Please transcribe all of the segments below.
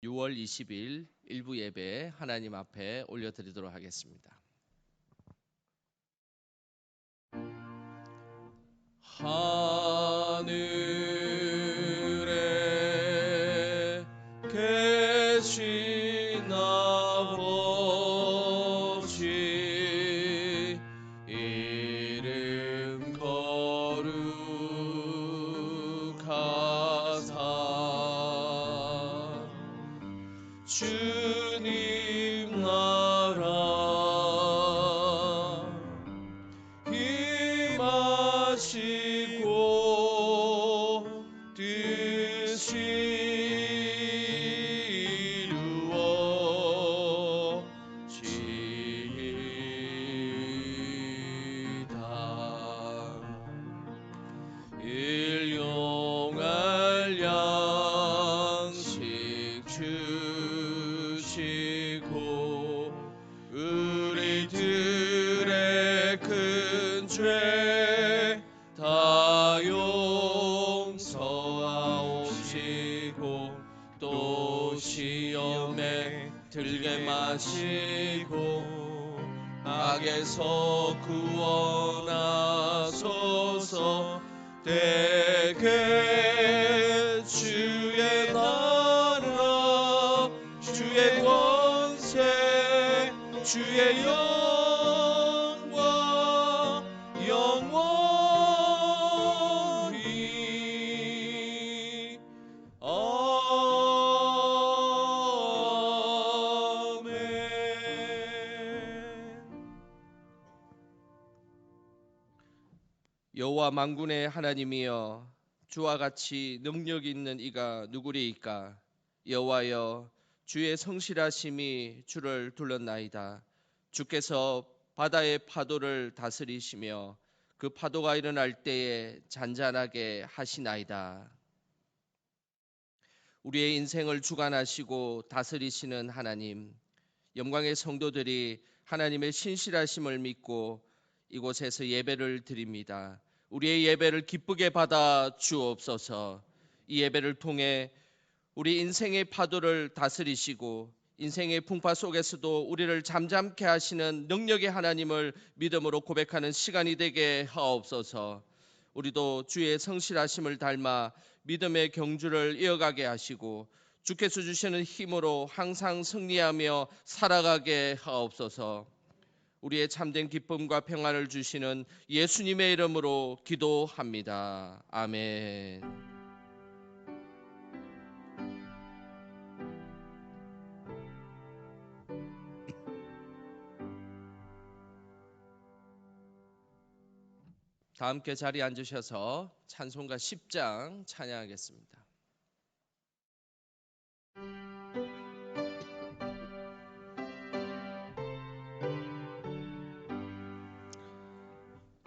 6월 20일 일부 예배 하나님 앞에 올려드리도록 하겠습니다. 하늘에 계신 아버지 이름 거룩하사 주님 나라 임하시고 뜻이 이루어지이다. 일용할 양식 주시고 우리들의 큰 죄 다 용서하옵시고 또 시험에 들게 마시고 악에서 구원하소서. 대개 주의 나라 주의 권세 주의 영광 영원히 아멘. 여호와 만군의 하나님이여, 주와 같이 능력 있는 이가 누구리이까? 여호와여, 주의 성실하심이 주를 둘렀나이다. 주께서 바다의 파도를 다스리시며 그 파도가 일어날 때에 잔잔하게 하시나이다. 우리의 인생을 주관하시고 다스리시는 하나님, 영광의 성도들이 하나님의 신실하심을 믿고 이곳에서 예배를 드립니다. 우리의 예배를 기쁘게 받아 주옵소서. 이 예배를 통해 우리 인생의 파도를 다스리시고 인생의 풍파 속에서도 우리를 잠잠케 하시는 능력의 하나님을 믿음으로 고백하는 시간이 되게 하옵소서. 우리도 주의 성실하심을 닮아 믿음의 경주를 이어가게 하시고 주께서 주시는 힘으로 항상 승리하며 살아가게 하옵소서. 우리의 참된 기쁨과 평안을 주시는 예수님의 이름으로 기도합니다. 아멘. 다 함께 자리에 앉으셔서 찬송가 10장 찬양하겠습니다.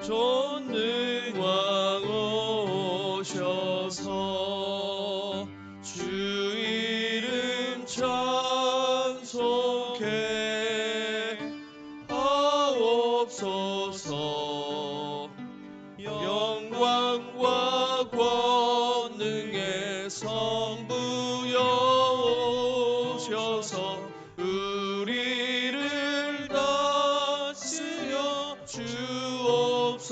전능왕 오셔서 주 이름 찬송해 하옵소서. 영광과 권능의 성부여 오셔서 우리를 다스려 주옵소서.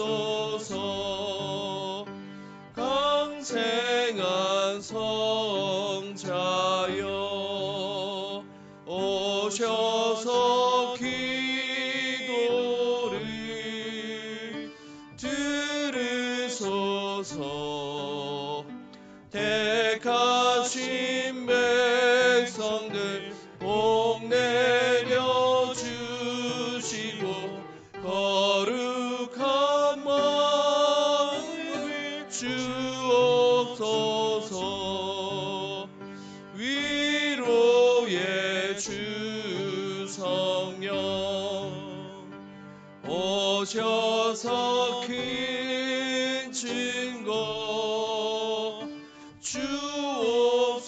강생한 성자여 오셔서 기도를 들으소서. 택하신 백성들 복 내려 주시고 거룩한 마음을 주옵소서. 위로의 주 성령 오셔서 큰 증거 주옵소서.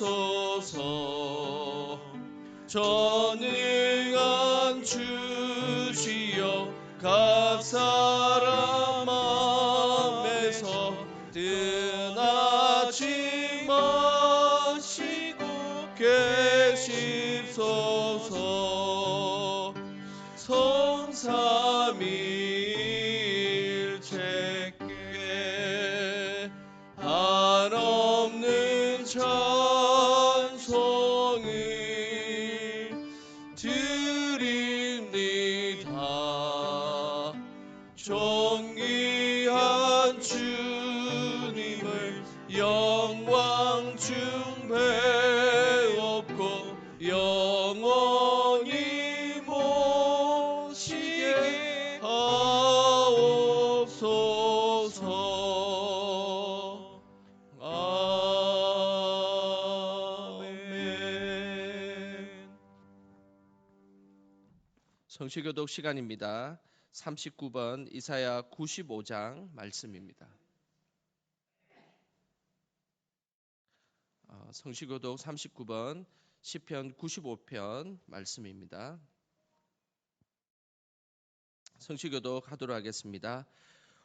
전능한 주시여 각 사람 마음에서 떠나지 마시고 계시 주옵소서. 성삼일체께 한없는 찬송을 드립니다. 존귀한 주님을 영광 중배옵고 영원히 모시게 하옵소서. 아멘. 성시교독 시간입니다. 39번 이사야 95장 말씀입니다. 성시교독 39번 시편 95편 말씀입니다. 성시교독 하도록 하겠습니다.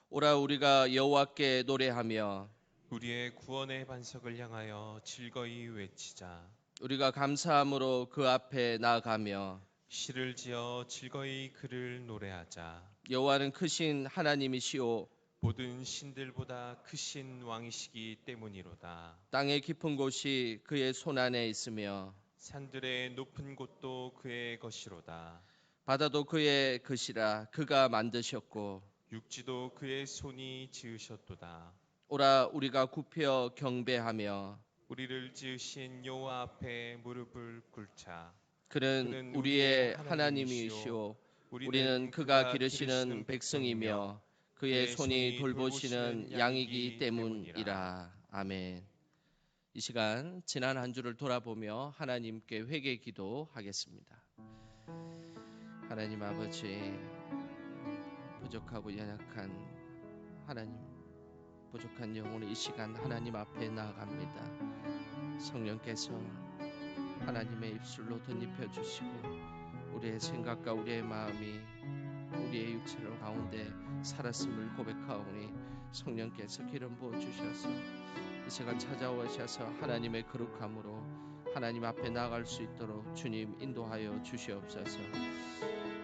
오라 우리가 여호와께 노래하며 우리의 구원의 반석을 향하여 즐거이 외치자. 우리가 감사함으로 그 앞에 나아가며 시를 지어 즐거이 그를 노래하자. 여호와는 크신 하나님이시오 모든 신들보다 크신 왕이시기 때문이로다. 땅의 깊은 곳이 그의 손안에 있으며 산들의 높은 곳도 그의 것이로다. 바다도 그의 것이라 그가 만드셨고 육지도 그의 손이 지으셨도다. 오라 우리가 굽혀 경배하며 우리를 지으신 여호와 앞에 무릎을 꿇자. 그는 우리의 하나님이시오 우리는 그가 기르시는 백성이며 그의 손이 돌보시는 양이기 때문이라. 아멘. 이 시간 지난 한 주를 돌아보며 하나님께 회개 기도하겠습니다. 하나님 아버지, 부족하고 연약한 하나님, 부족한 영혼의 이 시간 하나님 앞에 나아갑니다. 성령께서 하나님의 입술로 덧입혀 주시고 우리의 생각과 우리의 마음이 우리의 육체를 가운데 살았음을 고백하오니 성령께서 기름 부어 주셔서 이 시간 찾아오셔서 하나님의 거룩함으로 하나님 앞에 나아갈 수 있도록 주님 인도하여 주시옵소서.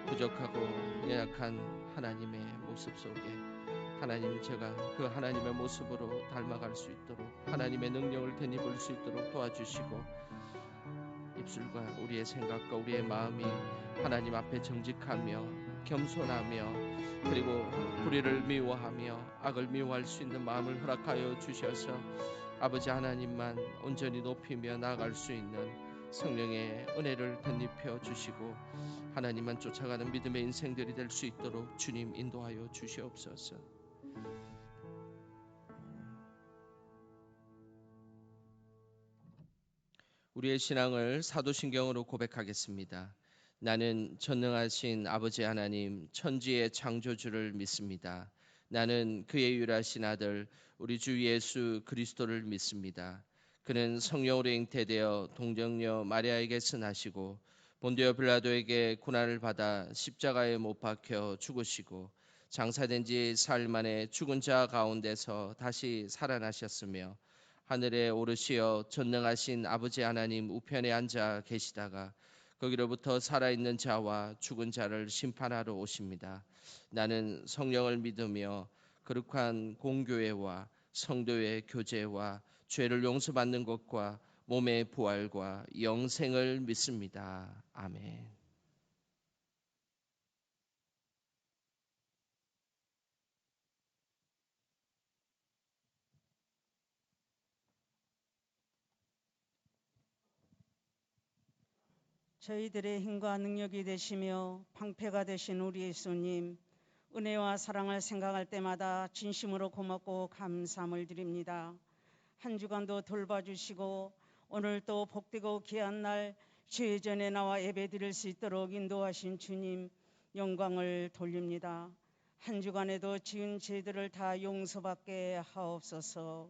부족하고 연약한 하나님의 모습 속에 하나님 제가 그 하나님의 모습으로 닮아갈 수 있도록 하나님의 능력을 덧입을 수 있도록 도와주시고 입술과 우리의 생각과 우리의 마음이 하나님 앞에 정직하며 겸손하며 그리고 불의를 미워하며 악을 미워할 수 있는 마음을 허락하여 주셔서 아버지 하나님만 온전히 높이며 나아갈 수 있는 성령의 은혜를 덧입혀 주시고 하나님만 쫓아가는 믿음의 인생들이 될 수 있도록 주님 인도하여 주시옵소서. 우리의 신앙을 사도신경으로 고백하겠습니다. 나는 전능하신 아버지 하나님 천지의 창조주를 믿습니다. 나는 그의 유일하신 아들 우리 주 예수 그리스도를 믿습니다. 그는 성령으로 잉태되어 동정녀 마리아에게서 나시고 본디오 빌라도에게 고난을 받아 십자가에 못 박혀 죽으시고 장사된 지 사흘 만에 죽은 자 가운데서 다시 살아나셨으며 하늘에 오르시어 전능하신 아버지 하나님 우편에 앉아 계시다가 거기로부터 살아있는 자와 죽은 자를 심판하러 오십니다. 나는 성령을 믿으며 거룩한 공교회와 성도의 교제와 죄를 용서받는 것과 몸의 부활과 영생을 믿습니다. 아멘. 저희들의 힘과 능력이 되시며 방패가 되신 우리 예수님, 은혜와 사랑을 생각할 때마다 진심으로 고맙고 감사함을 드립니다. 한 주간도 돌봐주시고 오늘 또 복되고 귀한 날 주의 전에 나와 예배드릴 수 있도록 인도하신 주님 영광을 돌립니다. 한 주간에도 지은 죄들을 다 용서받게 하옵소서.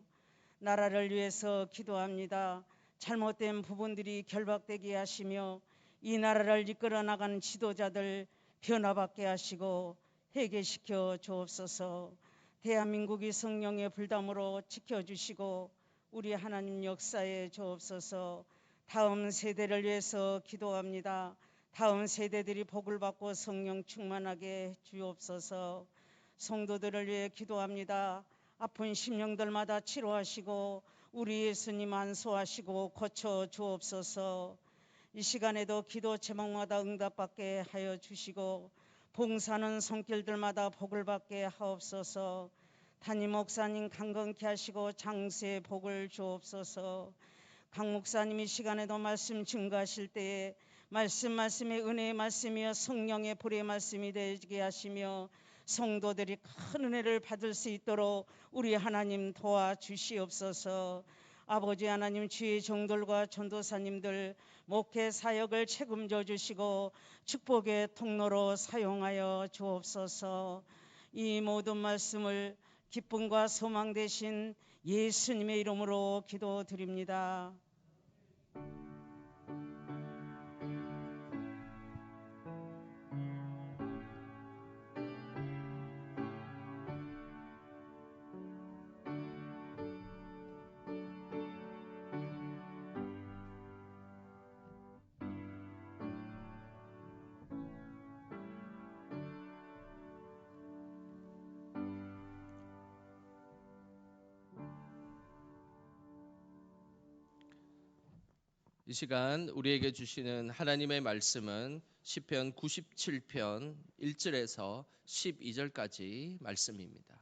나라를 위해서 기도합니다. 잘못된 부분들이 결박되게 하시며 이 나라를 이끌어 나가는 지도자들 변화받게 하시고 회개시켜 주옵소서. 대한민국이 성령의 불담으로 지켜주시고 우리 하나님 역사에 주옵소서. 다음 세대를 위해서 기도합니다. 다음 세대들이 복을 받고 성령 충만하게 주옵소서. 성도들을 위해 기도합니다. 아픈 심령들마다 치료하시고 우리 예수님 안수하시고 고쳐 주옵소서. 이 시간에도 기도 제목마다 응답받게 하여 주시고 봉사하는 손길들마다 복을 받게 하옵소서. 담임 목사님 강건케 하시고 장세의 복을 주옵소서. 강 목사님이 시간에도 말씀 증거하실 때에 말씀의 은혜의 말씀이여 성령의 불의 말씀이 되게 하시며 성도들이 큰 은혜를 받을 수 있도록 우리 하나님 도와주시옵소서. 아버지 하나님, 주의 종들과 전도사님들 목회 사역을 책임져 주시고 축복의 통로로 사용하여 주옵소서. 이 모든 말씀을 기쁨과 소망 되신 예수님의 이름으로 기도드립니다. 이 시간 우리에게 주시는 하나님의 말씀은 시편 97편 1절에서 12절까지 말씀입니다.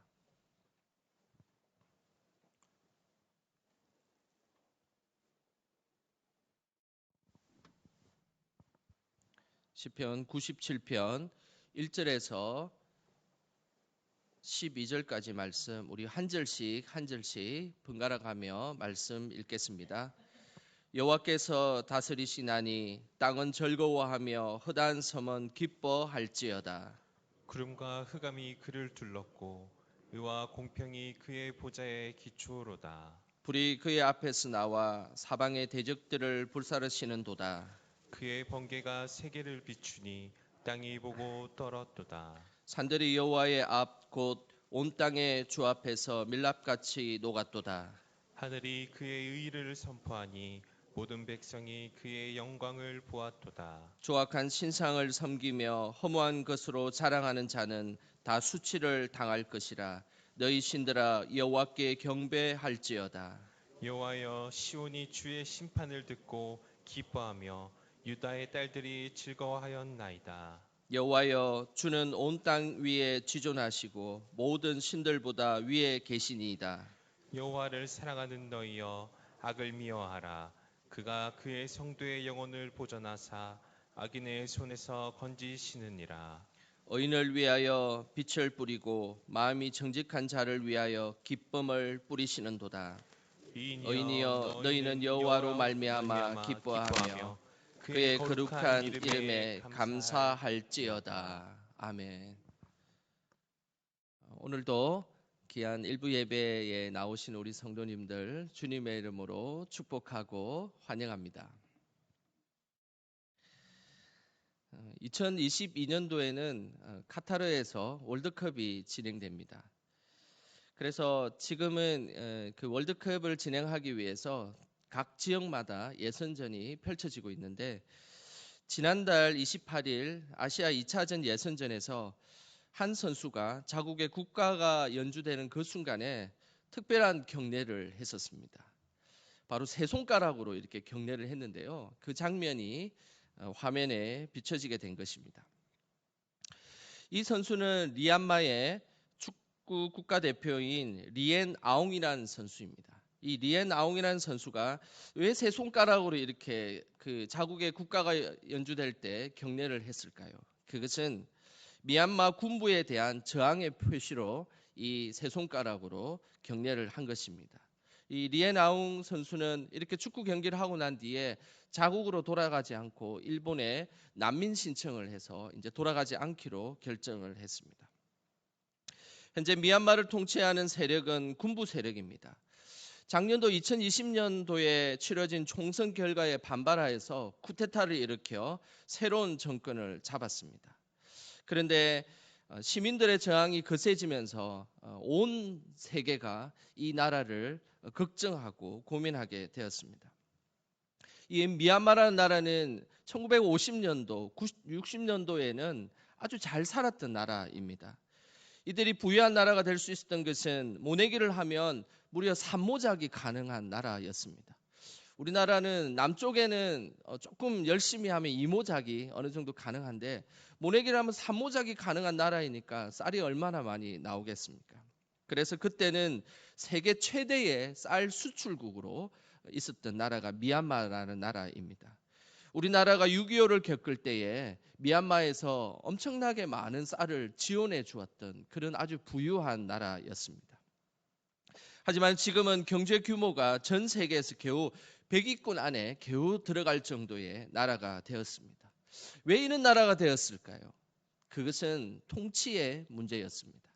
시편 97편 1절에서 12절까지 말씀, 우리 한 절씩 번갈아 가며 말씀 읽겠습니다. 여호와께서 다스리시나니 땅은 즐거워하며 허다한 섬은 기뻐할지어다. 구름과 흑암이 그를 둘렀고 의와 공평이 그의 보좌의 기초로다. 불이 그의 앞에서 나와 사방의 대적들을 불사르시는도다. 그의 번개가 세계를 비추니 땅이 보고 떨었도다. 산들이 여호와의 앞 곧 온 땅의 주 앞에서 밀랍같이 녹았도다. 하늘이 그의 의를 선포하니 모든 백성이 그의 영광을 보았도다. 조악한 신상을 섬기며 허무한 것으로 자랑하는 자는 다 수치를 당할 것이라. 너희 신들아 여호와께 경배할지어다. 여호와여, 시온이 주의 심판을 듣고 기뻐하며 유다의 딸들이 즐거워하였나이다. 여호와여, 주는 온 땅 위에 지존하시고 모든 신들보다 위에 계시니이다. 여호와를 사랑하는 너희여, 악을 미워하라. 그가 그의 성도의 영혼을 보전하사 악인의 손에서 건지시느니라. 의인을 위하여 빛을 뿌리고 마음이 정직한 자를 위하여 기쁨을 뿌리시는도다. 의인이여, 너희는 여호와로 말미암아 기뻐하며 그의 거룩한 이름에 감사할지어다. 아멘. 오늘도 귀한 일부 예배에 나오신 우리 성도님들 주님의 이름으로 축복하고 환영합니다. 2022년도에는 카타르에서 월드컵이 진행됩니다. 그래서 지금은 그 월드컵을 진행하기 위해서 각 지역마다 예선전이 펼쳐지고 있는데, 지난달 28일 아시아 2차전 예선전에서 한 선수가 자국의 국가가 연주되는 그 순간에 특별한 경례를 했었습니다. 바로 세 손가락으로 이렇게 경례를 했는데요. 그 장면이 화면에 비춰지게 된 것입니다. 이 선수는 미얀마의 축구 국가대표인 리엔 아웅이라는 선수입니다. 이 리엔 아웅이라는 선수가 왜 세 손가락으로 이렇게 그 자국의 국가가 연주될 때 경례를 했을까요? 그것은 미얀마 군부에 대한 저항의 표시로 이 세 손가락으로 경례를 한 것입니다. 이 리엔 아웅 선수는 이렇게 축구 경기를 하고 난 뒤에 자국으로 돌아가지 않고 일본에 난민 신청을 해서 이제 돌아가지 않기로 결정을 했습니다. 현재 미얀마를 통치하는 세력은 군부 세력입니다. 작년도 2020년도에 치러진 총선 결과에 반발하여서 쿠데타를 일으켜 새로운 정권을 잡았습니다. 그런데 시민들의 저항이 거세지면서 온 세계가 이 나라를 걱정하고 고민하게 되었습니다. 이 미얀마라는 나라는 1950년도, 60년도에는 아주 잘 살았던 나라입니다. 이들이 부유한 나라가 될 수 있었던 것은 모내기를 하면 무려 산모작이 가능한 나라였습니다. 우리나라는 남쪽에는 조금 열심히 하면 이모작이 어느 정도 가능한데 모내기를 하면 산모작이 가능한 나라이니까 쌀이 얼마나 많이 나오겠습니까? 그래서 그때는 세계 최대의 쌀 수출국으로 있었던 나라가 미얀마라는 나라입니다. 우리나라가 6.25를 겪을 때에 미얀마에서 엄청나게 많은 쌀을 지원해 주었던 그런 아주 부유한 나라였습니다. 하지만 지금은 경제 규모가 전 세계에서 겨우 100위권 안에 겨우 들어갈 정도의 나라가 되었습니다. 왜 이런 나라가 되었을까요? 그것은 통치의 문제였습니다.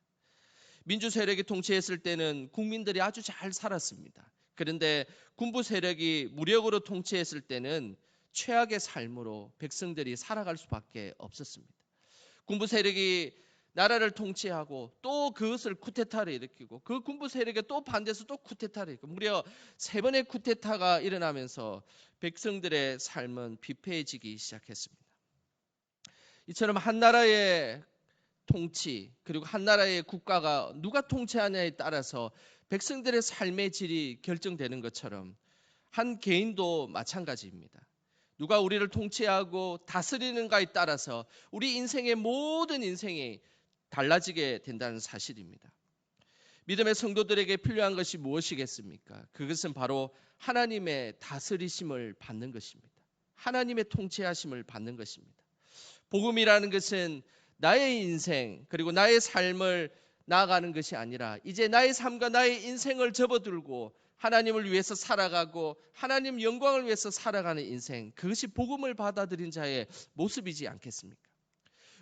민주 세력이 통치했을 때는 국민들이 아주 잘 살았습니다. 그런데 군부 세력이 무력으로 통치했을 때는 최악의 삶으로 백성들이 살아갈 수밖에 없었습니다. 군부 세력이 나라를 통치하고 또 그것을 쿠데타를 일으키고 그 군부 세력에 또 반대해서 또 쿠데타를 일으키고 무려 3번의 쿠데타가 일어나면서 백성들의 삶은 비폐해지기 시작했습니다. 이처럼 한 나라의 통치 그리고 한 나라의 국가가 누가 통치하냐에 따라서 백성들의 삶의 질이 결정되는 것처럼 한 개인도 마찬가지입니다. 누가 우리를 통치하고 다스리는가에 따라서 우리 인생의 모든 인생이 달라지게 된다는 사실입니다. 믿음의 성도들에게 필요한 것이 무엇이겠습니까? 그것은 바로 하나님의 다스리심을 받는 것입니다. 하나님의 통치하심을 받는 것입니다. 복음이라는 것은 나의 인생 그리고 나의 삶을 나아가는 것이 아니라 이제 나의 삶과 나의 인생을 접어들고 하나님을 위해서 살아가고 하나님 영광을 위해서 살아가는 인생, 그것이 복음을 받아들인 자의 모습이지 않겠습니까?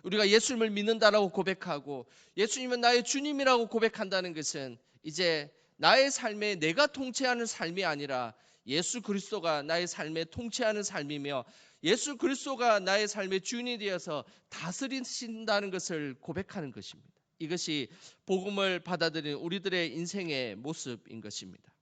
우리가 예수님을 믿는다라고 고백하고 예수님은 나의 주님이라고 고백한다는 것은 이제 나의 삶에 내가 통치하는 삶이 아니라 예수 그리스도가 나의 삶에 통치하는 삶이며 예수 그리스도가 나의 삶의 주인이 되어서 다스리신다는 것을 고백하는 것입니다. 이것이 복음을 받아들이는 우리들의 인생의 모습인 것입니다.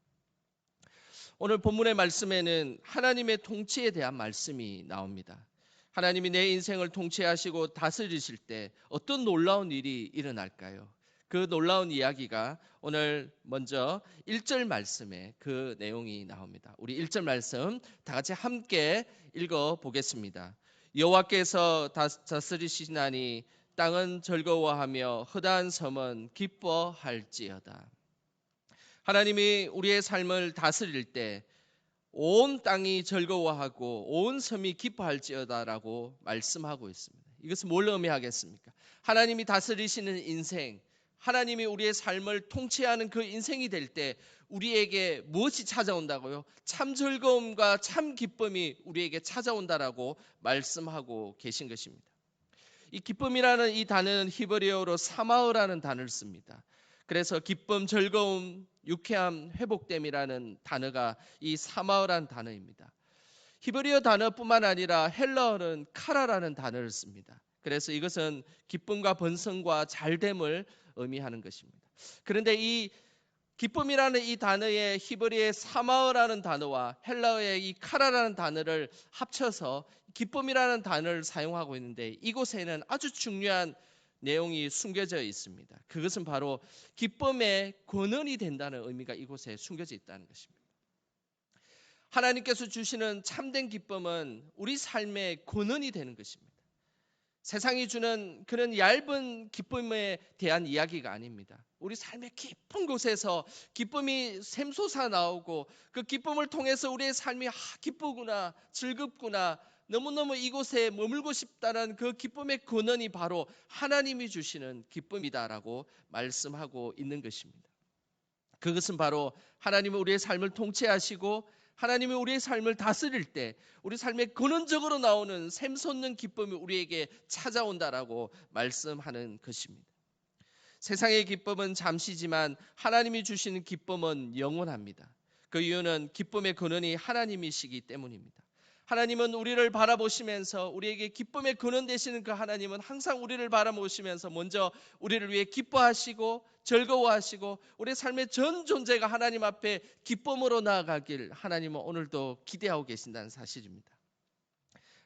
오늘 본문의 말씀에는 하나님의 통치에 대한 말씀이 나옵니다. 하나님이 내 인생을 통치하시고 다스리실 때 어떤 놀라운 일이 일어날까요? 그 놀라운 이야기가 오늘 먼저 1절 말씀에 그 내용이 나옵니다. 우리 1절 말씀 다 같이 함께 읽어보겠습니다. 여호와께서 다스리시나니 땅은 즐거워하며 허다한 섬은 기뻐할지어다. 하나님이 우리의 삶을 다스릴 때 온 땅이 즐거워하고 온 섬이 기뻐할지어다라고 말씀하고 있습니다. 이것은 뭘 의미하겠습니까? 하나님이 다스리시는 인생, 하나님이 우리의 삶을 통치하는 그 인생이 될 때 우리에게 무엇이 찾아온다고요? 참 즐거움과 참 기쁨이 우리에게 찾아온다라고 말씀하고 계신 것입니다. 이 기쁨이라는 이 단어는 히브리어로 사마흐라는 단어를 씁니다. 그래서 기쁨, 즐거움, 유쾌함, 회복됨이라는 단어가 이 사마흐라는 단어입니다. 히브리어 단어뿐만 아니라 헬라어는 카라라는 단어를 씁니다. 그래서 이것은 기쁨과 번성과 잘됨을 의미하는 것입니다. 그런데 이 기쁨이라는 이 단어의 히브리어의 사마흐라는 단어와 헬라어의 이 카라라는 단어를 합쳐서 기쁨이라는 단어를 사용하고 있는데 이곳에는 아주 중요한 내용이 숨겨져 있습니다. 그것은 바로 기쁨의 근원이 된다는 의미가 이곳에 숨겨져 있다는 것입니다. 하나님께서 주시는 참된 기쁨은 우리 삶의 근원이 되는 것입니다. 세상이 주는 그런 얇은 기쁨에 대한 이야기가 아닙니다. 우리 삶의 깊은 곳에서 기쁨이 샘솟아 나오고 그 기쁨을 통해서 우리의 삶이 기쁘구나, 즐겁구나, 너무너무 이곳에 머물고 싶다는 그 기쁨의 근원이 바로 하나님이 주시는 기쁨이다라고 말씀하고 있는 것입니다. 그것은 바로 하나님이 우리의 삶을 통치하시고 하나님이 우리의 삶을 다스릴 때 우리 삶의 근원적으로 나오는 샘솟는 기쁨이 우리에게 찾아온다라고 말씀하는 것입니다. 세상의 기쁨은 잠시지만 하나님이 주시는 기쁨은 영원합니다. 그 이유는 기쁨의 근원이 하나님이시기 때문입니다. 하나님은 우리를 바라보시면서 우리에게 기쁨의 근원 되시는 그 하나님은 항상 우리를 바라보시면서 먼저 우리를 위해 기뻐하시고 즐거워하시고 우리의 삶의 전 존재가 하나님 앞에 기쁨으로 나아가길 하나님은 오늘도 기대하고 계신다는 사실입니다.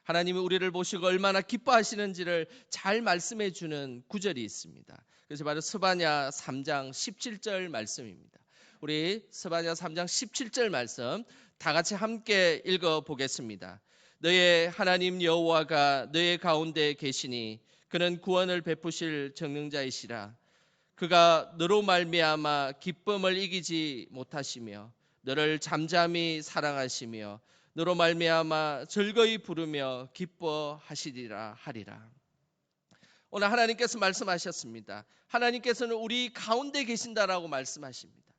하나님이 우리를 보시고 얼마나 기뻐하시는지를 잘 말씀해 주는 구절이 있습니다. 그래서 바로 스바냐 3장 17절 말씀입니다. 우리 스바냐 3장 17절 말씀 다 같이 함께 읽어보겠습니다. 너의 하나님 여호와가 너의 가운데 계시니 그는 구원을 베푸실 전능자이시라. 그가 너로 말미암아 기쁨을 이기지 못하시며 너를 잠잠히 사랑하시며 너로 말미암아 즐거이 부르며 기뻐하시리라 하리라. 오늘 하나님께서 말씀하셨습니다. 하나님께서는 우리 가운데 계신다라고 말씀하십니다.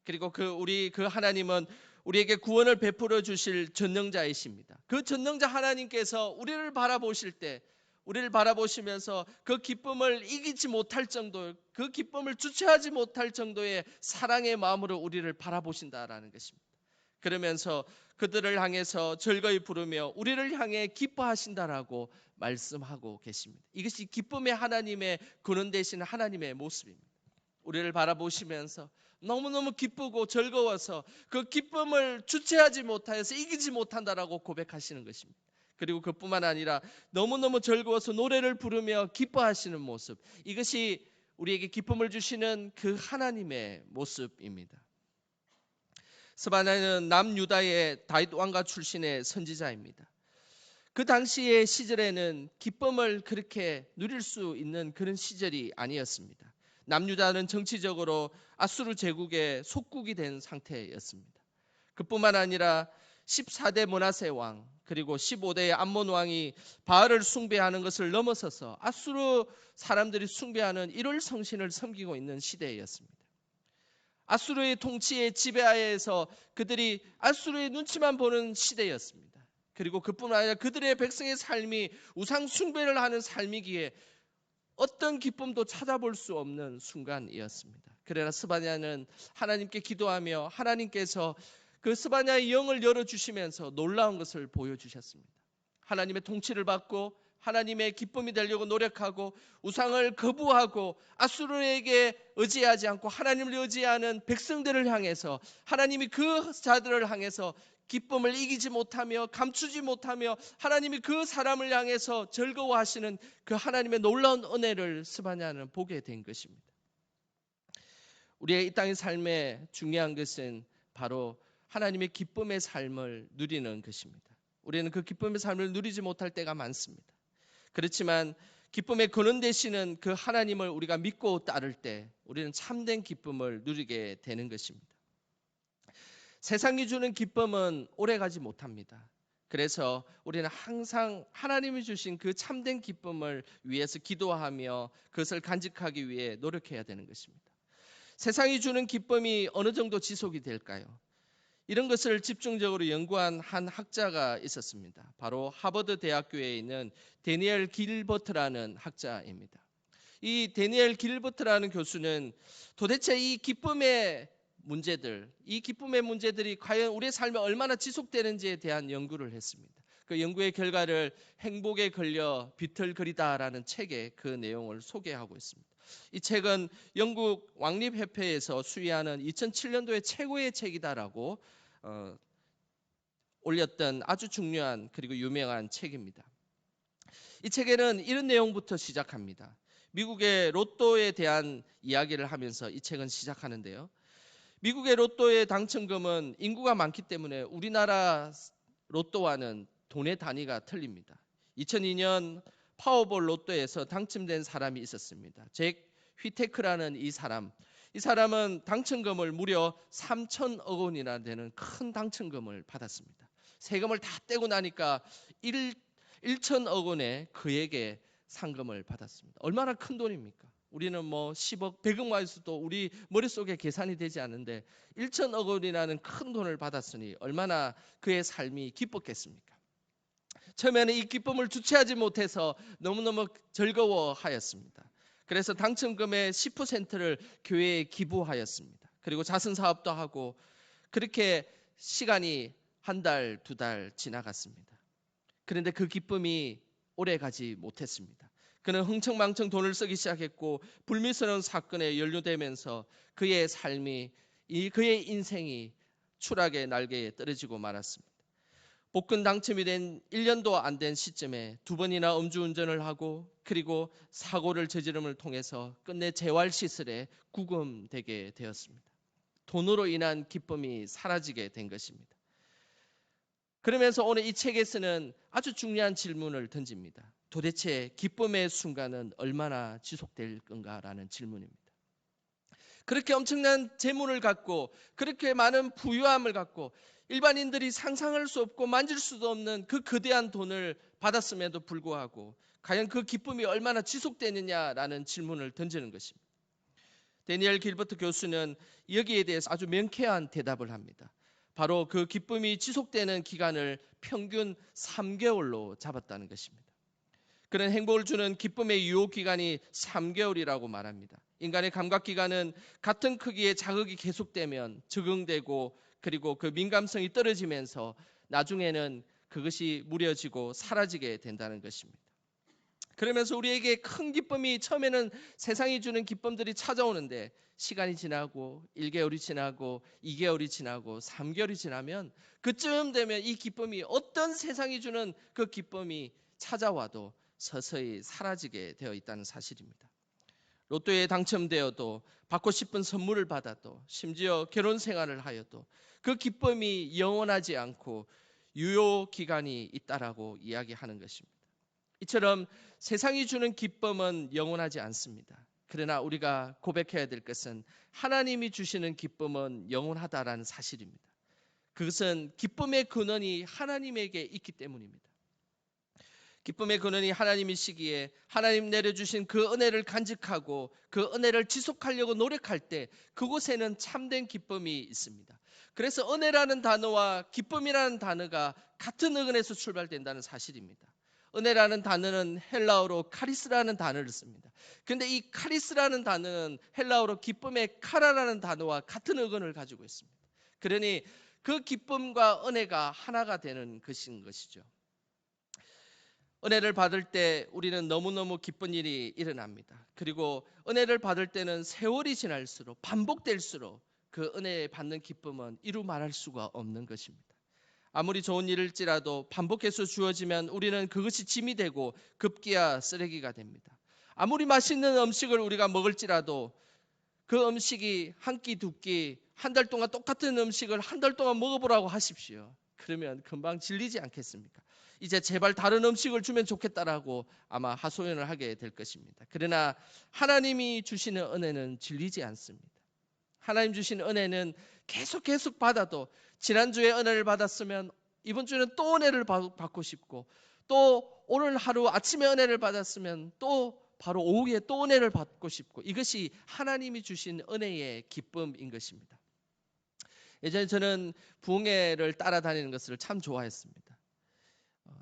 그리고 그 하나님은 우리에게 구원을 베풀어 주실 전능자이십니다. 그 전능자 하나님께서 우리를 바라보실 때 우리를 바라보시면서 그 기쁨을 이기지 못할 정도, 그 기쁨을 주체하지 못할 정도의 사랑의 마음으로 우리를 바라보신다라는 것입니다. 그러면서 그들을 향해서 즐거이 부르며 우리를 향해 기뻐하신다라고 말씀하고 계십니다. 이것이 기쁨의 하나님의 근원 되시는 하나님의 모습입니다. 우리를 바라보시면서 너무너무 기쁘고 즐거워서 그 기쁨을 주체하지 못하여서 이기지 못한다라고 고백하시는 것입니다. 그리고 그뿐만 아니라 너무너무 즐거워서 노래를 부르며 기뻐하시는 모습, 이것이 우리에게 기쁨을 주시는 그 하나님의 모습입니다. 스바냐는 남유다의 다윗 왕가 출신의 선지자입니다. 그 당시의 시절에는 기쁨을 그렇게 누릴 수 있는 그런 시절이 아니었습니다. 남유다는 정치적으로 아수르 제국의 속국이 된 상태였습니다. 그뿐만 아니라 14대 므낫세 왕 그리고 15대의 암몬 왕이 바알을 숭배하는 것을 넘어서서 아수르 사람들이 숭배하는 일월 성신을 섬기고 있는 시대였습니다. 아수르의 통치의 지배하에서 그들이 아수르의 눈치만 보는 시대였습니다. 그리고 그뿐만 아니라 그들의 백성의 삶이 우상 숭배를 하는 삶이기에 어떤 기쁨도 찾아볼 수 없는 순간이었습니다. 그러나 스바냐는 하나님께 기도하며 하나님께서 그 스바냐의 영을 열어주시면서 놀라운 것을 보여주셨습니다. 하나님의 통치를 받고 하나님의 기쁨이 되려고 노력하고 우상을 거부하고 아수르에게 의지하지 않고 하나님을 의지하는 백성들을 향해서 하나님이 그 자들을 향해서 기쁨을 이기지 못하며 감추지 못하며 하나님이 그 사람을 향해서 즐거워하시는 그 하나님의 놀라운 은혜를 스바냐는 보게 된 것입니다. 우리의 이 땅의 삶에 중요한 것은 바로 하나님의 기쁨의 삶을 누리는 것입니다. 우리는 그 기쁨의 삶을 누리지 못할 때가 많습니다. 그렇지만 기쁨의 근원 되시는 그 하나님을 우리가 믿고 따를 때 우리는 참된 기쁨을 누리게 되는 것입니다. 세상이 주는 기쁨은 오래가지 못합니다. 그래서 우리는 항상 하나님이 주신 그 참된 기쁨을 위해서 기도하며 그것을 간직하기 위해 노력해야 되는 것입니다. 세상이 주는 기쁨이 어느 정도 지속이 될까요? 이런 것을 집중적으로 연구한 한 학자가 있었습니다. 바로 하버드 대학교에 있는 데니엘 길버트라는 학자입니다. 이 데니엘 길버트라는 교수는 도대체 이 기쁨의 문제들이 과연 우리의 삶에 얼마나 지속되는지에 대한 연구를 했습니다. 그 연구의 결과를 행복에 걸려 비틀거리다라는 책에 그 내용을 소개하고 있습니다. 이 책은 영국 왕립협회에서 수여하는 2007년도의 최고의 책이다라고 올렸던 아주 중요한 그리고 유명한 책입니다. 이 책에는 이런 내용부터 시작합니다. 미국의 로또에 대한 이야기를 하면서 이 책은 시작하는데요. 미국의 로또의 당첨금은 인구가 많기 때문에 우리나라 로또와는 돈의 단위가 틀립니다. 2002년 파워볼 로또에서 당첨된 사람이 있었습니다. 잭 휘테크라는 이 사람은 당첨금을 무려 3천억 원이나 되는 큰 당첨금을 받았습니다. 세금을 다 떼고 나니까 1천억 원의 그에게 상금을 받았습니다. 얼마나 큰 돈입니까? 우리는 뭐 10억, 100억만 해서도 우리 머릿속에 계산이 되지 않는데 1천억 원이라는 큰 돈을 받았으니 얼마나 그의 삶이 기뻤겠습니까? 처음에는 이 기쁨을 주체하지 못해서 너무너무 즐거워하였습니다. 그래서 당첨금의 10%를 교회에 기부하였습니다. 그리고 자선사업도 하고 그렇게 시간이 한 달, 두 달 지나갔습니다. 그런데 그 기쁨이 오래 가지 못했습니다. 그는 흥청망청 돈을 쓰기 시작했고 불미스러운 사건에 연루되면서 그의 삶이, 그의 인생이 추락의 날개에 떨어지고 말았습니다. 복권 당첨이 된 1년도 안 된 시점에 2번이나 음주운전을 하고 그리고 사고를 저지름을 통해서 끝내 재활시설에 구금되게 되었습니다. 돈으로 인한 기쁨이 사라지게 된 것입니다. 그러면서 오늘 이 책에서는 아주 중요한 질문을 던집니다. 도대체 기쁨의 순간은 얼마나 지속될 건가라는 질문입니다. 그렇게 엄청난 재물을 갖고 그렇게 많은 부유함을 갖고 일반인들이 상상할 수 없고 만질 수도 없는 그 거대한 돈을 받았음에도 불구하고 과연 그 기쁨이 얼마나 지속되느냐라는 질문을 던지는 것입니다. 데니엘 길버트 교수는 여기에 대해서 아주 명쾌한 대답을 합니다. 바로 그 기쁨이 지속되는 기간을 평균 3개월로 잡았다는 것입니다. 그런 행복을 주는 기쁨의 유효 기간이 3개월이라고 말합니다. 인간의 감각 기관은 같은 크기의 자극이 계속되면 적응되고 그리고 그 민감성이 떨어지면서 나중에는 그것이 무뎌지고 사라지게 된다는 것입니다. 그러면서 우리에게 큰 기쁨이 처음에는 세상이 주는 기쁨들이 찾아오는데 시간이 지나고 1개월이 지나고 2개월이 지나고 3개월이 지나면 그쯤 되면 이 기쁨이 어떤 세상이 주는 그 기쁨이 찾아와도 서서히 사라지게 되어 있다는 사실입니다. 로또에 당첨되어도 받고 싶은 선물을 받아도 심지어 결혼 생활을 하여도 그 기쁨이 영원하지 않고 유효 기간이 있다라고 이야기하는 것입니다. 이처럼 세상이 주는 기쁨은 영원하지 않습니다. 그러나 우리가 고백해야 될 것은 하나님이 주시는 기쁨은 영원하다라는 사실입니다. 그것은 기쁨의 근원이 하나님에게 있기 때문입니다. 기쁨의 근원이 하나님이시기에 하나님 내려주신 그 은혜를 간직하고 그 은혜를 지속하려고 노력할 때 그곳에는 참된 기쁨이 있습니다. 그래서 은혜라는 단어와 기쁨이라는 단어가 같은 어근에서 출발된다는 사실입니다. 은혜라는 단어는 헬라어로 카리스라는 단어를 씁니다. 그런데 이 카리스라는 단어는 헬라어로 기쁨의 카라라는 단어와 같은 어근을 가지고 있습니다. 그러니 그 기쁨과 은혜가 하나가 되는 것인 것이죠. 은혜를 받을 때 우리는 너무너무 기쁜 일이 일어납니다. 그리고 은혜를 받을 때는 세월이 지날수록 반복될수록 그 은혜 받는 기쁨은 이루 말할 수가 없는 것입니다. 아무리 좋은 일일지라도 반복해서 주어지면 우리는 그것이 짐이 되고 급기야 쓰레기가 됩니다. 아무리 맛있는 음식을 우리가 먹을지라도 그 음식이 한 끼, 두 끼, 한 달 동안 똑같은 음식을 한 달 동안 먹어보라고 하십시오. 그러면 금방 질리지 않겠습니까? 이제 제발 다른 음식을 주면 좋겠다라고 아마 하소연을 하게 될 것입니다. 그러나 하나님이 주시는 은혜는 질리지 않습니다. 하나님 주신 은혜는 계속 받아도 지난주에 은혜를 받았으면 이번 주에는 또 은혜를 받고 싶고 또 오늘 하루 아침에 은혜를 받았으면 또 바로 오후에 또 은혜를 받고 싶고 이것이 하나님이 주신 은혜의 기쁨인 것입니다. 예전에 저는 부흥회를 따라다니는 것을 참 좋아했습니다.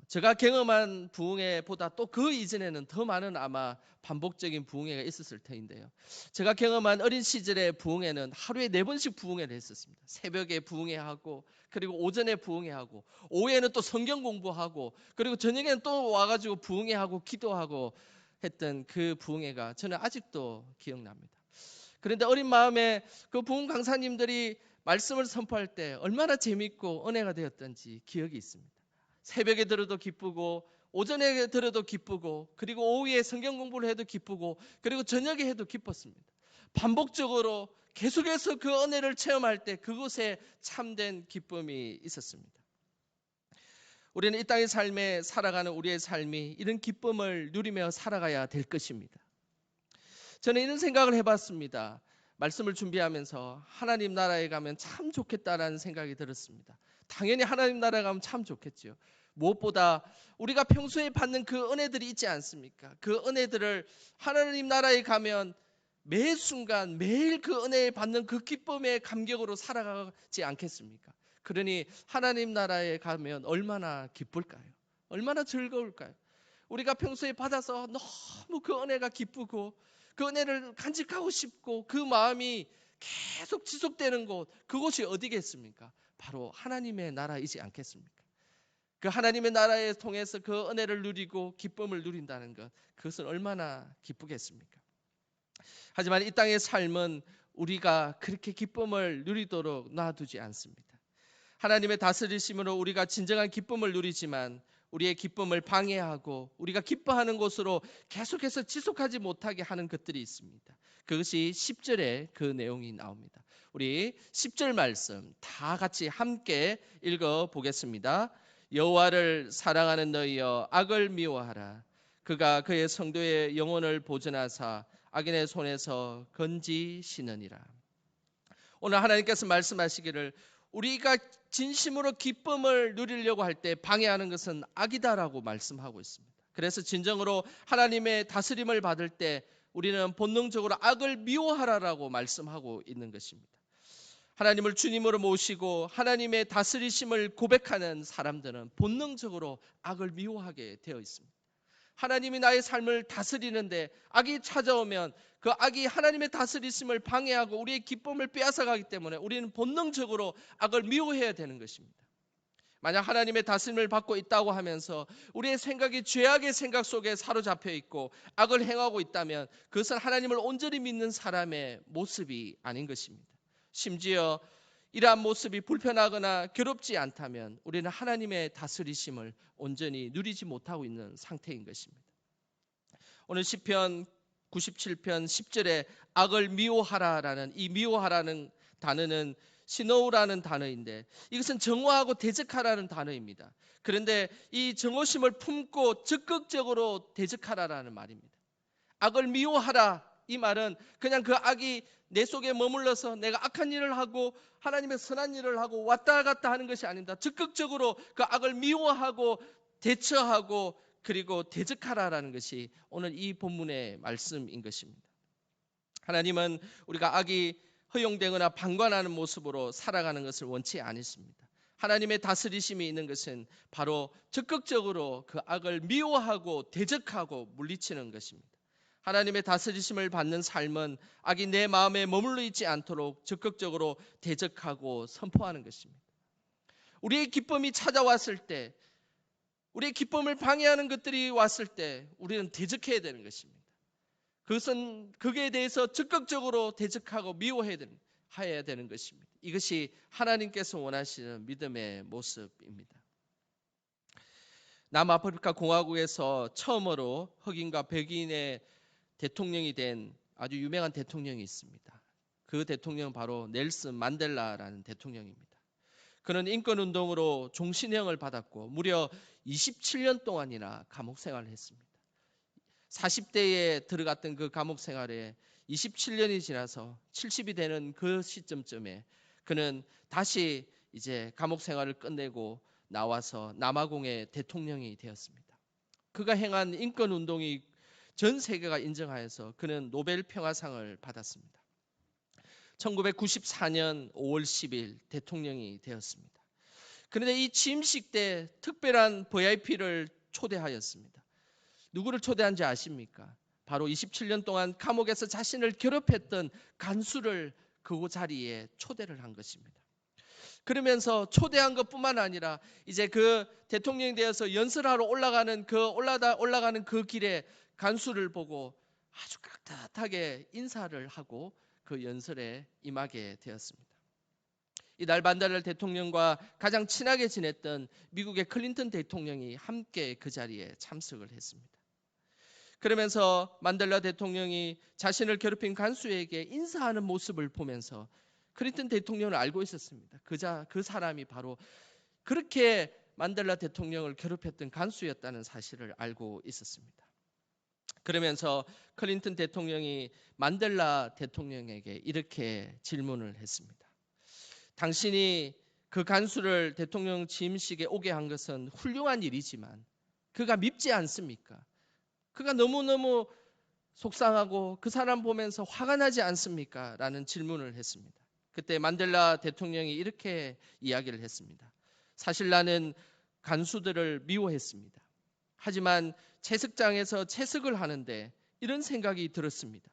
제가 경험한 부흥회보다 또 그 이전에는 더 많은 아마 반복적인 부흥회가 있었을 터인데요. 제가 경험한 어린 시절의 부흥회는 하루에 4번씩 부흥회를 했었습니다. 새벽에 부흥회하고 그리고 오전에 부흥회하고 오후에는 또 성경 공부하고 그리고 저녁에는 또 와가지고 부흥회하고 기도하고 했던 그 부흥회가 저는 아직도 기억납니다. 그런데 어린 마음에 그 부흥 강사님들이 말씀을 선포할 때 얼마나 재밌고 은혜가 되었던지 기억이 있습니다. 새벽에 들어도 기쁘고 오전에 들어도 기쁘고 그리고 오후에 성경 공부를 해도 기쁘고 그리고 저녁에 해도 기뻤습니다. 반복적으로 계속해서 그 은혜를 체험할 때 그곳에 참된 기쁨이 있었습니다. 우리는 이 땅의 삶에 살아가는 우리의 삶이 이런 기쁨을 누리며 살아가야 될 것입니다. 저는 이런 생각을 해봤습니다. 말씀을 준비하면서 하나님 나라에 가면 참 좋겠다라는 생각이 들었습니다. 당연히 하나님 나라에 가면 참 좋겠죠. 무엇보다 우리가 평소에 받는 그 은혜들이 있지 않습니까? 그 은혜들을 하나님 나라에 가면 매 순간 매일 그 은혜 받는 그 기쁨의 감격으로 살아가지 않겠습니까? 그러니 하나님 나라에 가면 얼마나 기쁠까요? 얼마나 즐거울까요? 우리가 평소에 받아서 너무 그 은혜가 기쁘고 그 은혜를 간직하고 싶고 그 마음이 계속 지속되는 곳, 그곳이 어디겠습니까? 바로 하나님의 나라이지 않겠습니까? 그 하나님의 나라에 통해서 그 은혜를 누리고 기쁨을 누린다는 것, 그것은 얼마나 기쁘겠습니까? 하지만 이 땅의 삶은 우리가 그렇게 기쁨을 누리도록 놔두지 않습니다. 하나님의 다스리심으로 우리가 진정한 기쁨을 누리지만 우리의 기쁨을 방해하고 우리가 기뻐하는 곳으로 계속해서 지속하지 못하게 하는 것들이 있습니다. 그것이 10절에 그 내용이 나옵니다. 우리 10절 말씀 다 같이 함께 읽어보겠습니다. 여호와를 사랑하는 너희여 악을 미워하라. 그가 그의 성도의 영혼을 보존하사 악인의 손에서 건지시느니라. 오늘 하나님께서 말씀하시기를 우리가 진심으로 기쁨을 누리려고 할 때 방해하는 것은 악이다라고 말씀하고 있습니다. 그래서 진정으로 하나님의 다스림을 받을 때 우리는 본능적으로 악을 미워하라라고 말씀하고 있는 것입니다. 하나님을 주님으로 모시고 하나님의 다스리심을 고백하는 사람들은 본능적으로 악을 미워하게 되어 있습니다. 하나님이 나의 삶을 다스리는데 악이 찾아오면 그 악이 하나님의 다스리심을 방해하고 우리의 기쁨을 빼앗아가기 때문에 우리는 본능적으로 악을 미워해야 되는 것입니다. 만약 하나님의 다스림을 받고 있다고 하면서 우리의 생각이 죄악의 생각 속에 사로잡혀 있고 악을 행하고 있다면 그것은 하나님을 온전히 믿는 사람의 모습이 아닌 것입니다. 심지어 이러한 모습이 불편하거나 괴롭지 않다면 우리는 하나님의 다스리심을 온전히 누리지 못하고 있는 상태인 것입니다. 오늘 시편 97편 10절에 악을 미워하라라는 이 미워하라는 단어는 시노우라는 단어인데 이것은 정오하고 대적하라는 단어입니다. 그런데 이 정오심을 품고 적극적으로 대적하라라는 말입니다. 악을 미워하라 이 말은 그냥 그 악이 내 속에 머물러서 내가 악한 일을 하고 하나님의 선한 일을 하고 왔다 갔다 하는 것이 아닙니다. 적극적으로 그 악을 미워하고 대처하고 그리고 대적하라라는 것이 오늘 이 본문의 말씀인 것입니다. 하나님은 우리가 악이 허용되거나 방관하는 모습으로 살아가는 것을 원치 않으십니다. 하나님의 다스리심이 있는 것은 바로 적극적으로 그 악을 미워하고 대적하고 물리치는 것입니다. 하나님의 다스리심을 받는 삶은 악이 내 마음에 머물러 있지 않도록 적극적으로 대적하고 선포하는 것입니다. 우리의 기쁨이 찾아왔을 때, 우리의 기쁨을 방해하는 것들이 왔을 때 우리는 대적해야 되는 것입니다. 그것은 거기에 대해서 적극적으로 대적하고 미워해야 되는 것입니다. 이것이 하나님께서 원하시는 믿음의 모습입니다. 남아프리카 공화국에서 처음으로 흑인과 백인의 대통령이 된 아주 유명한 대통령이 있습니다. 그 대통령은 바로 넬슨 만델라라는 대통령입니다. 그는 인권운동으로 종신형을 받았고 무려 27년 동안이나 감옥 생활을 했습니다. 40대에 들어갔던 그 감옥 생활에 27년이 지나서 70이 되는 그 시점쯤에 그는 다시 이제 감옥 생활을 끝내고 나와서 남아공의 대통령이 되었습니다. 그가 행한 인권운동이 전 세계가 인정하여서 그는 노벨 평화상을 받았습니다. 1994년 5월 10일 대통령이 되었습니다. 그런데 이 취임식 때 특별한 VIP를 초대하였습니다. 누구를 초대한지 아십니까? 바로 27년 동안 감옥에서 자신을 괴롭혔던 간수를 그 자리에 초대를 한 것입니다. 그러면서 초대한 것뿐만 아니라 이제 그 대통령이 되어서 연설하러 올라가는 그 길에 간수를 보고 아주 깍듯하게 인사를 하고 그 연설에 임하게 되었습니다. 이날 만델라 대통령과 가장 친하게 지냈던 미국의 클린턴 대통령이 함께 그 자리에 참석을 했습니다. 그러면서 만델라 대통령이 자신을 괴롭힌 간수에게 인사하는 모습을 보면서 클린턴 대통령을 알고 있었습니다. 그 사람이 바로 그렇게 만델라 대통령을 괴롭혔던 간수였다는 사실을 알고 있었습니다. 그러면서 클린턴 대통령이 만델라 대통령에게 이렇게 질문을 했습니다. 당신이 그 간수를 대통령 취임식에 오게 한 것은 훌륭한 일이지만 그가 밉지 않습니까? 그가 너무너무 속상하고 그 사람 보면서 화가 나지 않습니까? 라는 질문을 했습니다. 그때 만델라 대통령이 이렇게 이야기를 했습니다. 사실 나는 간수들을 미워했습니다. 하지만 채석장에서 채석을 하는데 이런 생각이 들었습니다.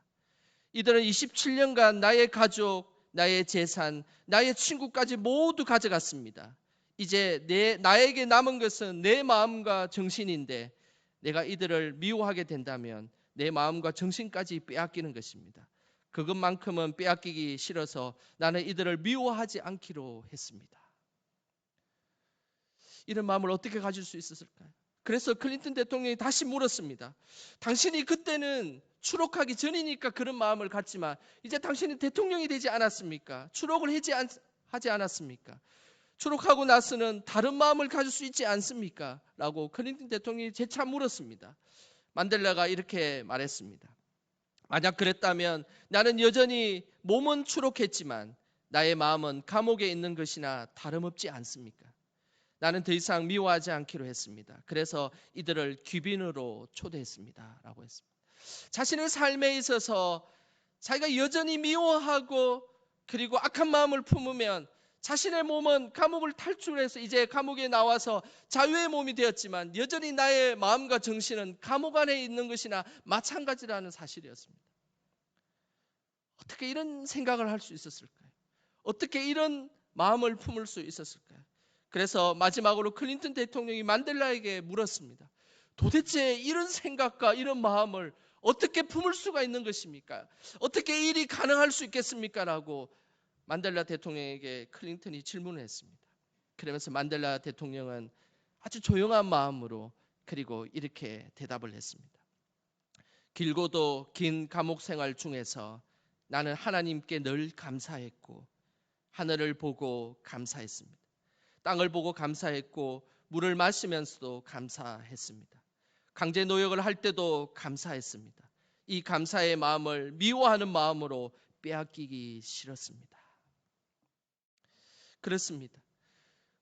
이들은 27년간 나의 가족, 나의 재산, 나의 친구까지 모두 가져갔습니다. 이제 나에게 남은 것은 내 마음과 정신인데 내가 이들을 미워하게 된다면 내 마음과 정신까지 빼앗기는 것입니다. 그것만큼은 빼앗기기 싫어서 나는 이들을 미워하지 않기로 했습니다. 이런 마음을 어떻게 가질 수 있었을까요? 그래서 클린턴 대통령이 다시 물었습니다. 당신이 그때는 추록하기 전이니까 그런 마음을 갖지만 이제 당신이 대통령이 되지 않았습니까? 추록을 하지 않았습니까? 추록하고 나서는 다른 마음을 가질 수 있지 않습니까? 라고 클린턴 대통령이 재차 물었습니다. 만델라가 이렇게 말했습니다. 만약 그랬다면 나는 여전히 몸은 추록했지만 나의 마음은 감옥에 있는 것이나 다름없지 않습니까? 나는 더 이상 미워하지 않기로 했습니다. 그래서 이들을 귀빈으로 초대했습니다. 라고 했습니다. 자신의 삶에 있어서 자기가 여전히 미워하고 그리고 악한 마음을 품으면 자신의 몸은 감옥을 탈출해서 이제 감옥에 나와서 자유의 몸이 되었지만 여전히 나의 마음과 정신은 감옥 안에 있는 것이나 마찬가지라는 사실이었습니다. 어떻게 이런 생각을 할 수 있었을까요? 어떻게 이런 마음을 품을 수 있었을까요? 그래서 마지막으로 클린턴 대통령이 만델라에게 물었습니다. 도대체 이런 생각과 이런 마음을 어떻게 품을 수가 있는 것입니까? 어떻게 일이 가능할 수 있겠습니까? 라고 만델라 대통령에게 클린턴이 질문을 했습니다. 그러면서 만델라 대통령은 아주 조용한 마음으로 그리고 이렇게 대답을 했습니다. 길고도 긴 감옥 생활 중에서 나는 하나님께 늘 감사했고 하늘을 보고 감사했습니다. 땅을 보고 감사했고 물을 마시면서도 감사했습니다. 강제 노역을 할 때도 감사했습니다. 이 감사의 마음을 미워하는 마음으로 빼앗기기 싫었습니다. 그렇습니다.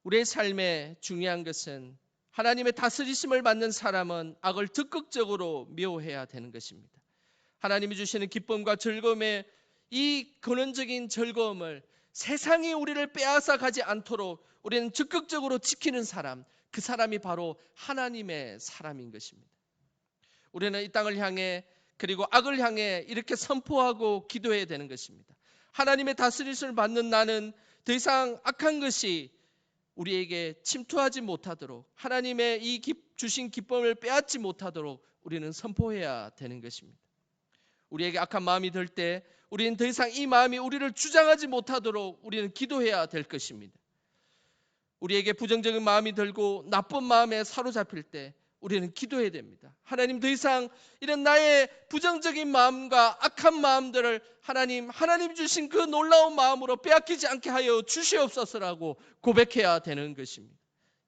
우리의 삶에 중요한 것은 하나님의 다스리심을 받는 사람은 악을 적극적으로 미워해야 되는 것입니다. 하나님이 주시는 기쁨과 즐거움의 이 근원적인 즐거움을 세상이 우리를 빼앗아 가지 않도록 우리는 적극적으로 지키는 사람, 그 사람이 바로 하나님의 사람인 것입니다. 우리는 이 땅을 향해 그리고 악을 향해 이렇게 선포하고 기도해야 되는 것입니다. 하나님의 다스리심을 받는 나는 더 이상 악한 것이 우리에게 침투하지 못하도록 하나님의 이 주신 기쁨을 빼앗지 못하도록 우리는 선포해야 되는 것입니다. 우리에게 악한 마음이 들 때 우리는 더 이상 이 마음이 우리를 주장하지 못하도록 우리는 기도해야 될 것입니다. 우리에게 부정적인 마음이 들고 나쁜 마음에 사로잡힐 때 우리는 기도해야 됩니다. 하나님, 더 이상 이런 나의 부정적인 마음과 악한 마음들을 하나님 주신 그 놀라운 마음으로 빼앗기지 않게 하여 주시옵소서라고 고백해야 되는 것입니다.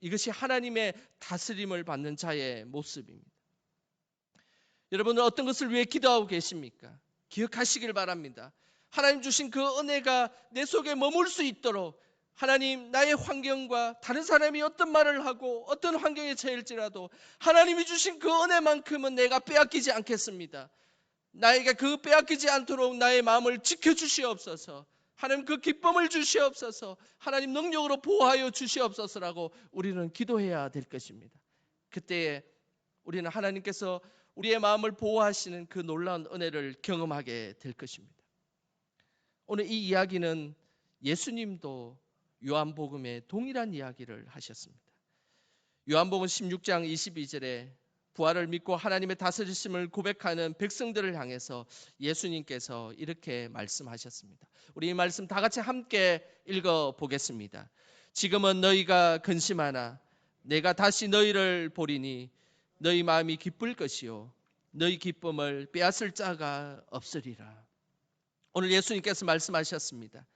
이것이 하나님의 다스림을 받는 자의 모습입니다. 여러분은 어떤 것을 위해 기도하고 계십니까? 기억하시길 바랍니다. 하나님 주신 그 은혜가 내 속에 머물 수 있도록 하나님, 나의 환경과 다른 사람이 어떤 말을 하고 어떤 환경에 처할지라도 하나님이 주신 그 은혜만큼은 내가 빼앗기지 않겠습니다. 나에게 그 빼앗기지 않도록 나의 마음을 지켜주시옵소서. 하나님, 그 기쁨을 주시옵소서. 하나님, 능력으로 보호하여 주시옵소서라고 우리는 기도해야 될 것입니다. 그때에 우리는 하나님께서 우리의 마음을 보호하시는 그 놀라운 은혜를 경험하게 될 것입니다. 오늘 이 이야기는 예수님도 요한복음에 동일한 이야기를 하셨습니다. 요한복음 16장 22절에 부활을 믿고 하나님의 다스리심을 고백하는 백성들을 향해서 예수님께서 이렇게 말씀하셨습니다. 우리 이 말씀 다 같이 함께 읽어보겠습니다. 지금은 너희가 근심하나 내가 다시 너희를 보리니 너희 마음이 기쁠 것이요 너희 기쁨을 빼앗을 자가 없으리라. 오늘 예수님께서 말씀하셨습니다.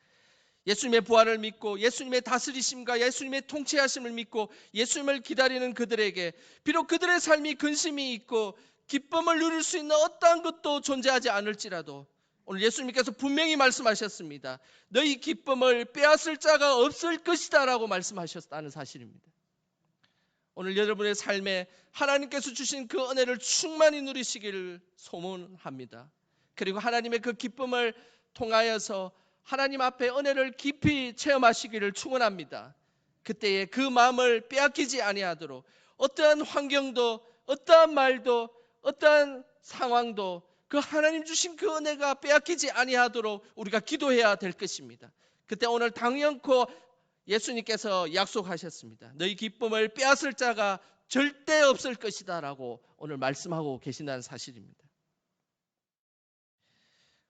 예수님의 부활을 믿고 예수님의 다스리심과 예수님의 통치하심을 믿고 예수님을 기다리는 그들에게 비록 그들의 삶이 근심이 있고 기쁨을 누릴 수 있는 어떠한 것도 존재하지 않을지라도 오늘 예수님께서 분명히 말씀하셨습니다. 너희 기쁨을 빼앗을 자가 없을 것이다 라고 말씀하셨다는 사실입니다. 오늘 여러분의 삶에 하나님께서 주신 그 은혜를 충만히 누리시기를 소원합니다. 그리고 하나님의 그 기쁨을 통하여서 하나님 앞에 은혜를 깊이 체험하시기를 축원합니다. 그때에 그 마음을 빼앗기지 아니하도록 어떠한 환경도 어떠한 말도 어떠한 상황도 그 하나님 주신 그 은혜가 빼앗기지 아니하도록 우리가 기도해야 될 것입니다. 그때 오늘 당연코 예수님께서 약속하셨습니다. 너희 기쁨을 빼앗을 자가 절대 없을 것이다 라고 오늘 말씀하고 계신다는 사실입니다.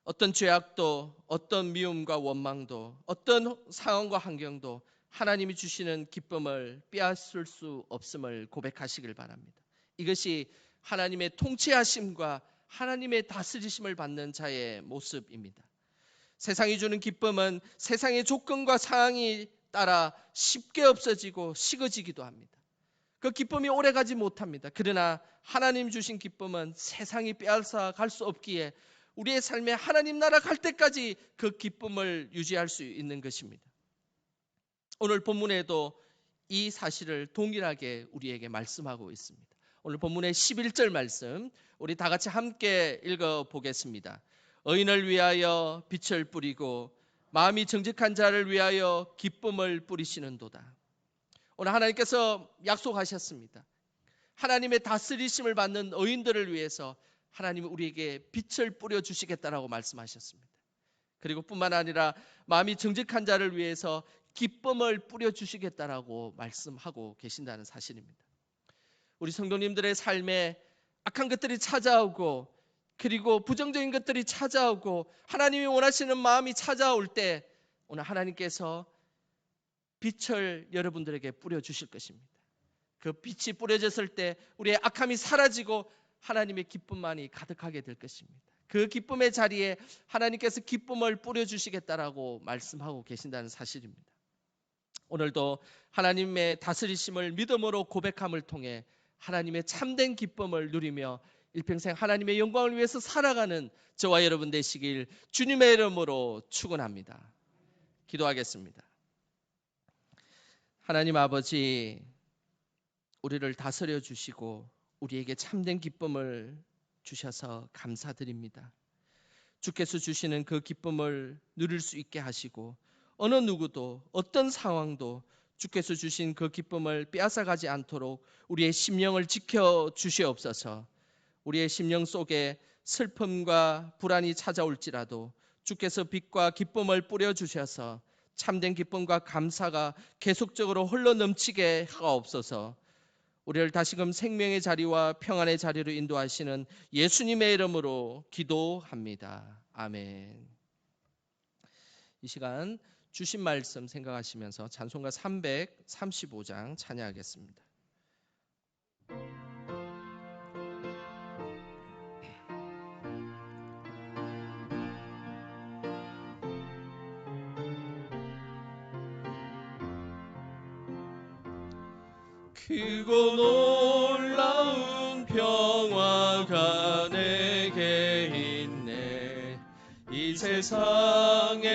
어떤 죄악도, 어떤 미움과 원망도, 어떤 상황과 환경도 하나님이 주시는 기쁨을 빼앗을 수 없음을 고백하시길 바랍니다. 이것이 하나님의 통치하심과 하나님의 다스리심을 받는 자의 모습입니다. 세상이 주는 기쁨은 세상의 조건과 상황이 따라 쉽게 없어지고 식어지기도 합니다. 그 기쁨이 오래가지 못합니다. 그러나 하나님 주신 기쁨은 세상이 빼앗아 갈 수 없기에 우리의 삶에 하나님 나라 갈 때까지 그 기쁨을 유지할 수 있는 것입니다. 오늘 본문에도 이 사실을 동일하게 우리에게 말씀하고 있습니다. 오늘 본문의 11절 말씀 우리 다 같이 함께 읽어보겠습니다. 의인을 위하여 빛을 뿌리고 마음이 정직한 자를 위하여 기쁨을 뿌리시는도다. 오늘 하나님께서 약속하셨습니다. 하나님의 다스리심을 받는 의인들을 위해서 하나님이 우리에게 빛을 뿌려주시겠다라고 말씀하셨습니다. 그리고 뿐만 아니라 마음이 정직한 자를 위해서 기쁨을 뿌려주시겠다라고 말씀하고 계신다는 사실입니다. 우리 성도님들의 삶에 악한 것들이 찾아오고 그리고 부정적인 것들이 찾아오고 하나님이 원하시는 마음이 찾아올 때 오늘 하나님께서 빛을 여러분들에게 뿌려주실 것입니다. 그 빛이 뿌려졌을 때 우리의 악함이 사라지고 하나님의 기쁨만이 가득하게 될 것입니다. 그 기쁨의 자리에 하나님께서 기쁨을 뿌려주시겠다라고 말씀하고 계신다는 사실입니다. 오늘도 하나님의 다스리심을 믿음으로 고백함을 통해 하나님의 참된 기쁨을 누리며 일평생 하나님의 영광을 위해서 살아가는 저와 여러분 되시길 주님의 이름으로 축원합니다. 기도하겠습니다. 하나님 아버지, 우리를 다스려 주시고 우리에게 참된 기쁨을 주셔서 감사드립니다. 주께서 주시는 그 기쁨을 누릴 수 있게 하시고 어느 누구도 어떤 상황도 주께서 주신 그 기쁨을 빼앗아가지 않도록 우리의 심령을 지켜 주시옵소서. 우리의 심령 속에 슬픔과 불안이 찾아올지라도 주께서 빛과 기쁨을 뿌려주셔서 참된 기쁨과 감사가 계속적으로 흘러넘치게 하옵소서. 우리를 다시금 생명의 자리와 평안의 자리로 인도하시는 예수님의 이름으로 기도합니다. 아멘. 이 시간 주신 말씀 생각하시면서 찬송가 335장 찬양하겠습니다. 크고 놀라운 평화가 내게 있네. 이 세상에는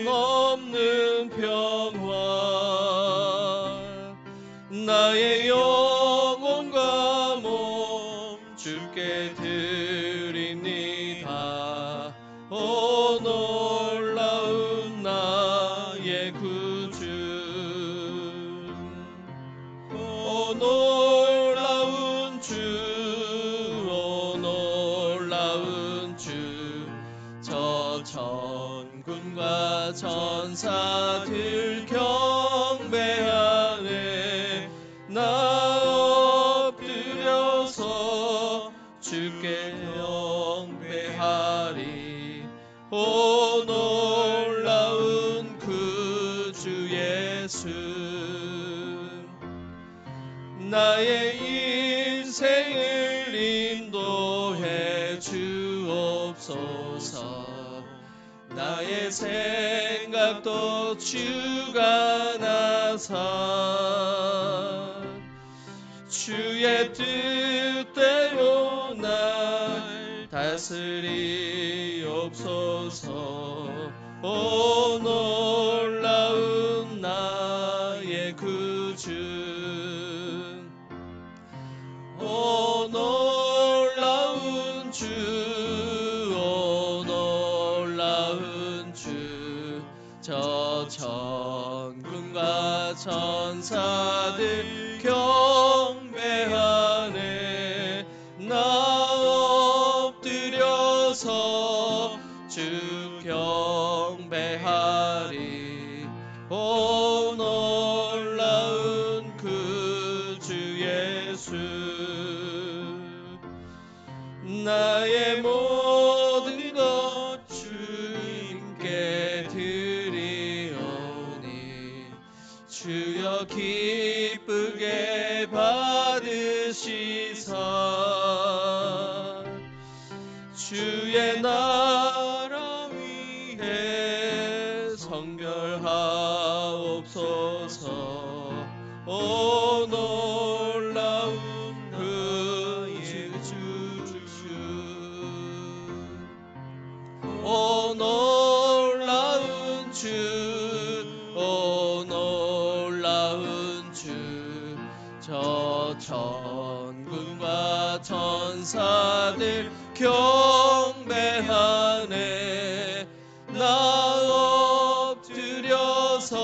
없는 평화. 나의 영혼과 몸 주께 드립니다. 오 놀라운 나의 구주. 오 놀라운 주, 오 놀라운 주. 저 천군과 천사들 경배하네. 나 엎드려서 주께 경배하리. 오 놀라운 구주 예수. 나의 인생을 인도해 주옵소서. 나의 생각도 주가 나사 주의 뜻대로 날 다스리옵소서. 오 놀라운 나의 구주. 오 놀라운 주, 오 놀라운 주. 저 천군과 천사들 경배하네. 나 엎드려서 주 경배하리. 오 나의 모든 것 주님께 드리오니 주여 기쁘게 받으시사 주의 나라 위해 성결하옵소서. 오 놀라운 그의 주 오 놀라운 주 오 놀라운 주 저 천군과 천사들 경배하네 나 엎드려서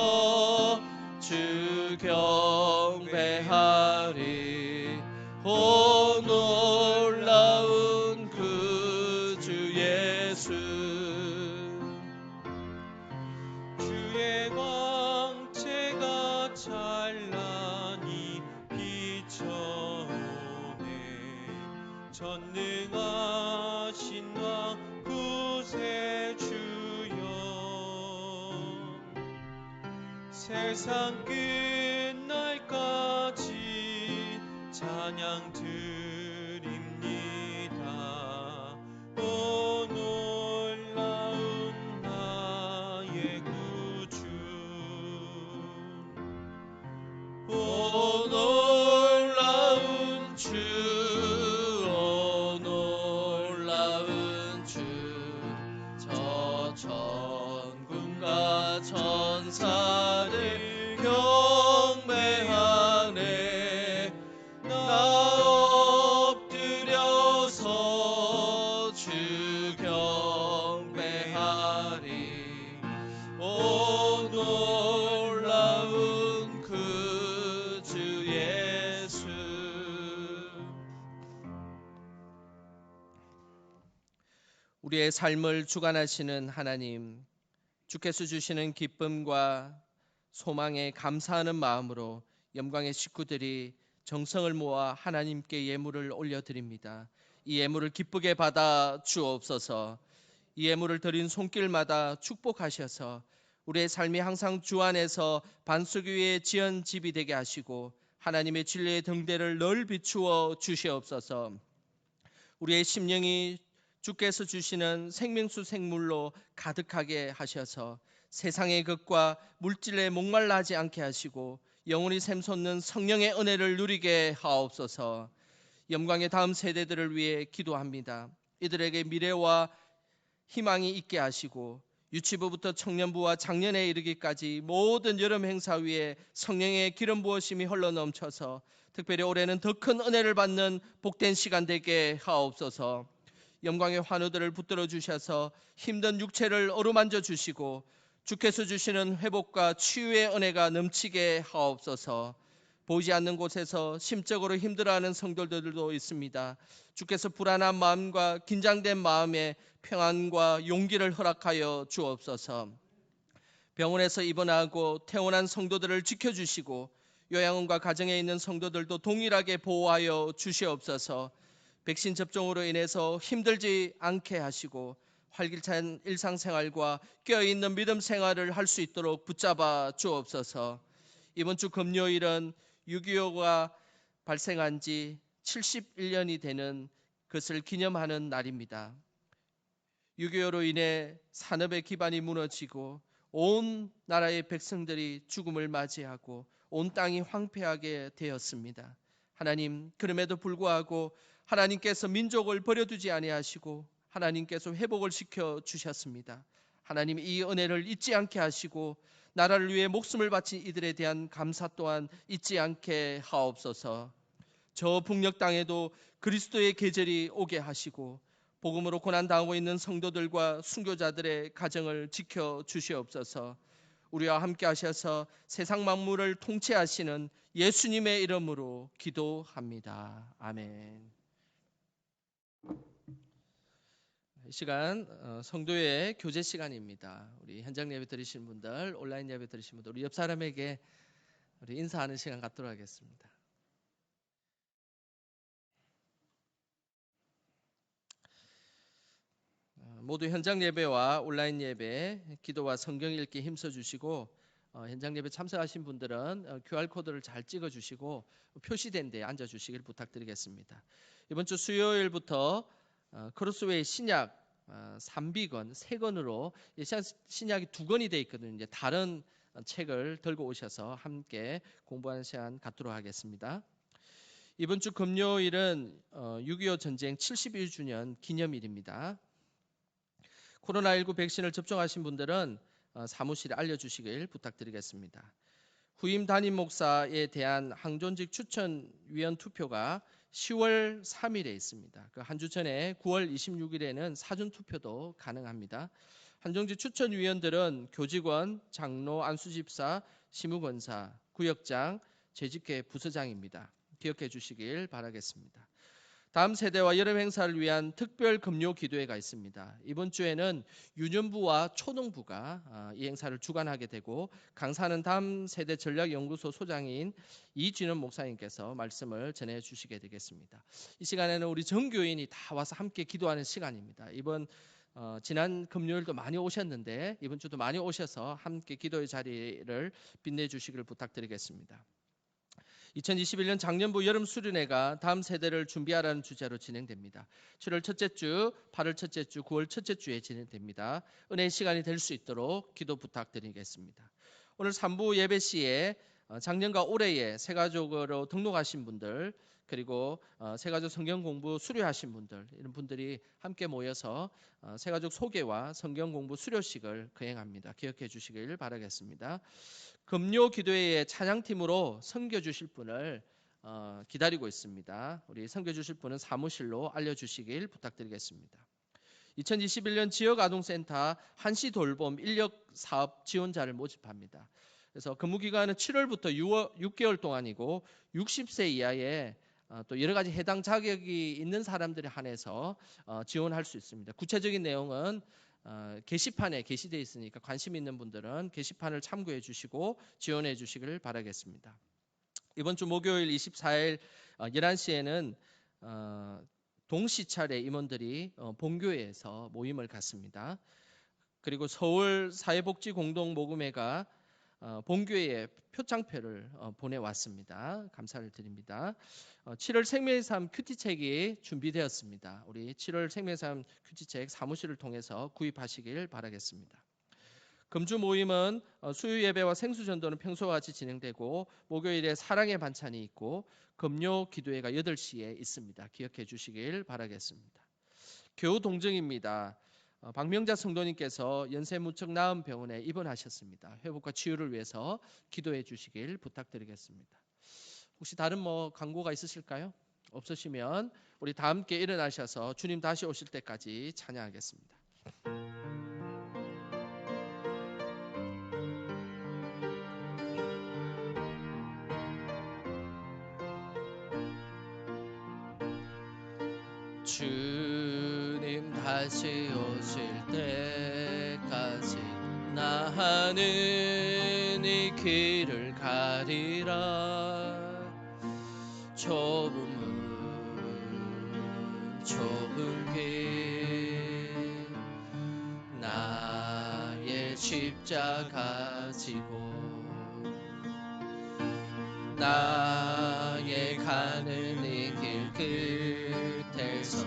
주 경배하리 오 놀라운 그 주 예수 주의 광채가 찬란히 비춰오네 전능하신 왕 구세주여 세상 끝날까지 찬양 드립니다. 오 놀라운 나의 구주 오 놀라운 주 오 놀라운 주 저 천군과 천사들 경배하네 나 엎드려서 주 경배하리 오 놀라운 그 주 예수 우리의 삶을 주관하시는 하나님 주께서 주시는 기쁨과 소망에 감사하는 마음으로 영광의 식구들이 정성을 모아 하나님께 예물을 올려드립니다. 이 예물을 기쁘게 받아 주옵소서. 이 예물을 드린 손길마다 축복하셔서 우리의 삶이 항상 주 안에서 반석 위에 지은 집이 되게 하시고 하나님의 진리의 등대를 늘 비추어 주시옵소서. 우리의 심령이 주께서 주시는 생명수 생물로 가득하게 하셔서 세상의 것과 물질에 목말라 하지 않게 하시고 영원히 샘솟는 성령의 은혜를 누리게 하옵소서. 영광의 다음 세대들을 위해 기도합니다. 이들에게 미래와 희망이 있게 하시고 유치부부터 청년부와 장년에 이르기까지 모든 여름 행사 위에 성령의 기름 부으심이 흘러넘쳐서 특별히 올해는 더 큰 은혜를 받는 복된 시간 되게 하옵소서. 영광의 환우들을 붙들어 주셔서 힘든 육체를 어루만져 주시고 주께서 주시는 회복과 치유의 은혜가 넘치게 하옵소서. 보이지 않는 곳에서 심적으로 힘들어하는 성도들도 있습니다. 주께서 불안한 마음과 긴장된 마음에 평안과 용기를 허락하여 주옵소서. 병원에서 입원하고 퇴원한 성도들을 지켜주시고 요양원과 가정에 있는 성도들도 동일하게 보호하여 주시옵소서. 백신 접종으로 인해서 힘들지 않게 하시고 활기찬 일상생활과 깨어있는 믿음 생활을 할 수 있도록 붙잡아 주옵소서. 이번 주 금요일은 6.25가 발생한 지 71년이 되는 것을 기념하는 날입니다. 6.25로 인해 산업의 기반이 무너지고 온 나라의 백성들이 죽음을 맞이하고 온 땅이 황폐하게 되었습니다. 하나님, 그럼에도 불구하고 하나님께서 민족을 버려두지 아니하시고 하나님께서 회복을 시켜 주셨습니다. 하나님, 이 은혜를 잊지 않게 하시고 나라를 위해 목숨을 바친 이들에 대한 감사 또한 잊지 않게 하옵소서. 저 북녘 땅에도 그리스도의 계절이 오게 하시고 복음으로 고난당하고 있는 성도들과 순교자들의 가정을 지켜 주시옵소서. 우리와 함께 하셔서 세상 만물을 통치하시는 예수님의 이름으로 기도합니다. 아멘. 이 시간 성도의 교제 시간입니다. 우리 현장 예배 드리신 분들, 온라인 예배 드리신 분들, 우리 옆 사람에게 우리 인사하는 시간 갖도록 하겠습니다. 모두 현장 예배와 온라인 예배, 기도와 성경 읽기 힘써 주시고 현장 예배 참석하신 분들은 QR 코드를 잘 찍어 주시고 표시된 데에 앉아 주시길 부탁드리겠습니다. 이번 주 수요일부터 크로스웨이 신약 3비건 3권으로 신약이 2권이 되어 있거든요. 이제 다른 책을 들고 오셔서 함께 공부하는 시간 갖도록 하겠습니다. 이번 주 금요일은 6.25 전쟁 71주년 기념일입니다. 코로나19 백신을 접종하신 분들은 사무실에 알려주시길 부탁드리겠습니다. 후임 담임 목사에 대한 항존직 추천위원 투표가 10월 3일에 있습니다. 그 한 주 전에 9월 26일에는 사전투표도 가능합니다. 항존직 추천위원들은 교직원, 장로, 안수집사, 시무권사, 구역장, 재직회 부서장입니다. 기억해 주시길 바라겠습니다. 다음 세대와 여름 행사를 위한 특별 금요 기도회가 있습니다. 이번 주에는 유년부와 초등부가 이 행사를 주관하게 되고 강사는 다음 세대 전략연구소 소장인 이진원 목사님께서 말씀을 전해 주시게 되겠습니다. 이 시간에는 우리 전교인이 다 와서 함께 기도하는 시간입니다. 지난 금요일도 많이 오셨는데 이번 주도 많이 오셔서 함께 기도의 자리를 빛내주시기를 부탁드리겠습니다. 2021년 작년부 여름 수련회가 다음 세대를 준비하라는 주제로 진행됩니다. 7월 첫째 주, 8월 첫째 주, 9월 첫째 주에 진행됩니다. 은혜의 시간이 될 수 있도록 기도 부탁드리겠습니다. 오늘 3부 예배 시에 작년과 올해에 새가족으로 등록하신 분들 그리고 새가족 성경 공부 수료하신 분들 이런 분들이 함께 모여서 새가족 소개와 성경 공부 수료식을 거행합니다. 기억해 주시길 바라겠습니다. 금요 기도회의 찬양팀으로 섬겨 주실 분을 기다리고 있습니다. 우리 섬겨 주실 분은 사무실로 알려주시길 부탁드리겠습니다. 2021년 지역아동센터 한시 돌봄 인력 사업 지원자를 모집합니다. 그래서 근무 기간은 7월부터 6개월 동안이고 60세 이하의 또 여러 가지 해당 자격이 있는 사람들에 한해서 지원할 수 있습니다. 구체적인 내용은 게시판에 게시되어 있으니까 관심 있는 분들은 게시판을 참고해 주시고 지원해 주시길 바라겠습니다. 이번 주 목요일 24일 11시에는 동시차례 임원들이 본교회에서 모임을 갖습니다. 그리고 서울 사회복지공동모금회가 본교회에 표창표를 보내왔습니다. 감사를 드립니다. 7월 생명의 삶 큐티책이 준비되었습니다. 우리 7월 생명의 삶 큐티책 사무실을 통해서 구입하시길 바라겠습니다. 금주 모임은 수요 예배와 생수 전도는 평소와 같이 진행되고 목요일에 사랑의 반찬이 있고 금요 기도회가 8시에 있습니다. 기억해 주시길 바라겠습니다. 교우 동정입니다. 박명자 성도님께서 연세 무척 나은 병원에 입원하셨습니다. 회복과 치유를 위해서 기도해 주시길 부탁드리겠습니다. 혹시 다른 광고가 있으실까요? 없으시면 우리 다 함께 일어나셔서 주님 다시 오실 때까지 찬양하겠습니다. 주님 다시 오실 때까지 나는 이 길을 가리라. 좁은 문 좁은 길 나의 십자가 지고 나의 가는 이 길 끝에서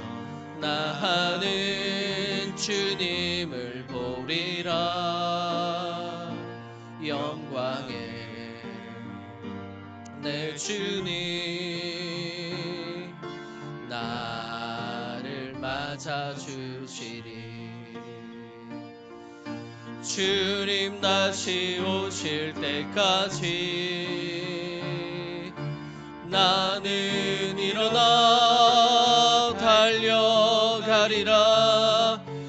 나는 주님을 보리라. 영광의 내 주님 나를 맞아주시리. 주님 다시 오실 때까지 나는 일어나 달려가리라.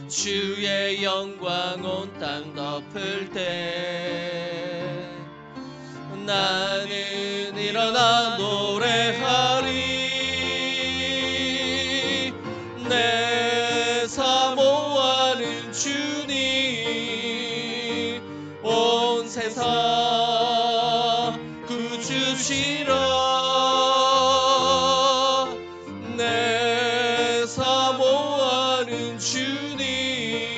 주의 영광 온 땅 덮을 때 나는 일어나 노래하리. 내 사모하는 주님 온 세상 구주시라. 내 사모하는 주님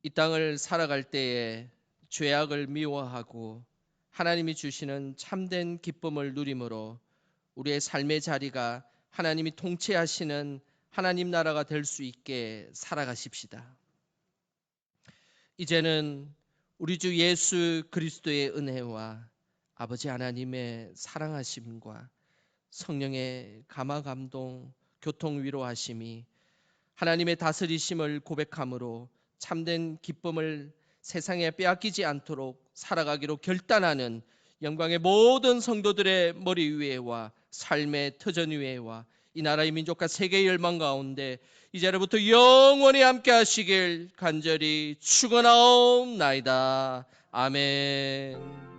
이 땅을 살아갈 때에 죄악을 미워하고 하나님이 주시는 참된 기쁨을 누림으로 우리의 삶의 자리가 하나님이 통치하시는 하나님 나라가 될 수 있게 살아가십시다. 이제는 우리 주 예수 그리스도의 은혜와 아버지 하나님의 사랑하심과 성령의 감화 감동 교통 위로하심이 하나님의 다스리심을 고백함으로 참된 기쁨을 세상에 빼앗기지 않도록 살아가기로 결단하는 영광의 모든 성도들의 머리 위에와 삶의 터전 위에와 이 나라의 민족과 세계의 열망 가운데 이제로부터 영원히 함께 하시길 간절히 축원하옵나이다. 아멘.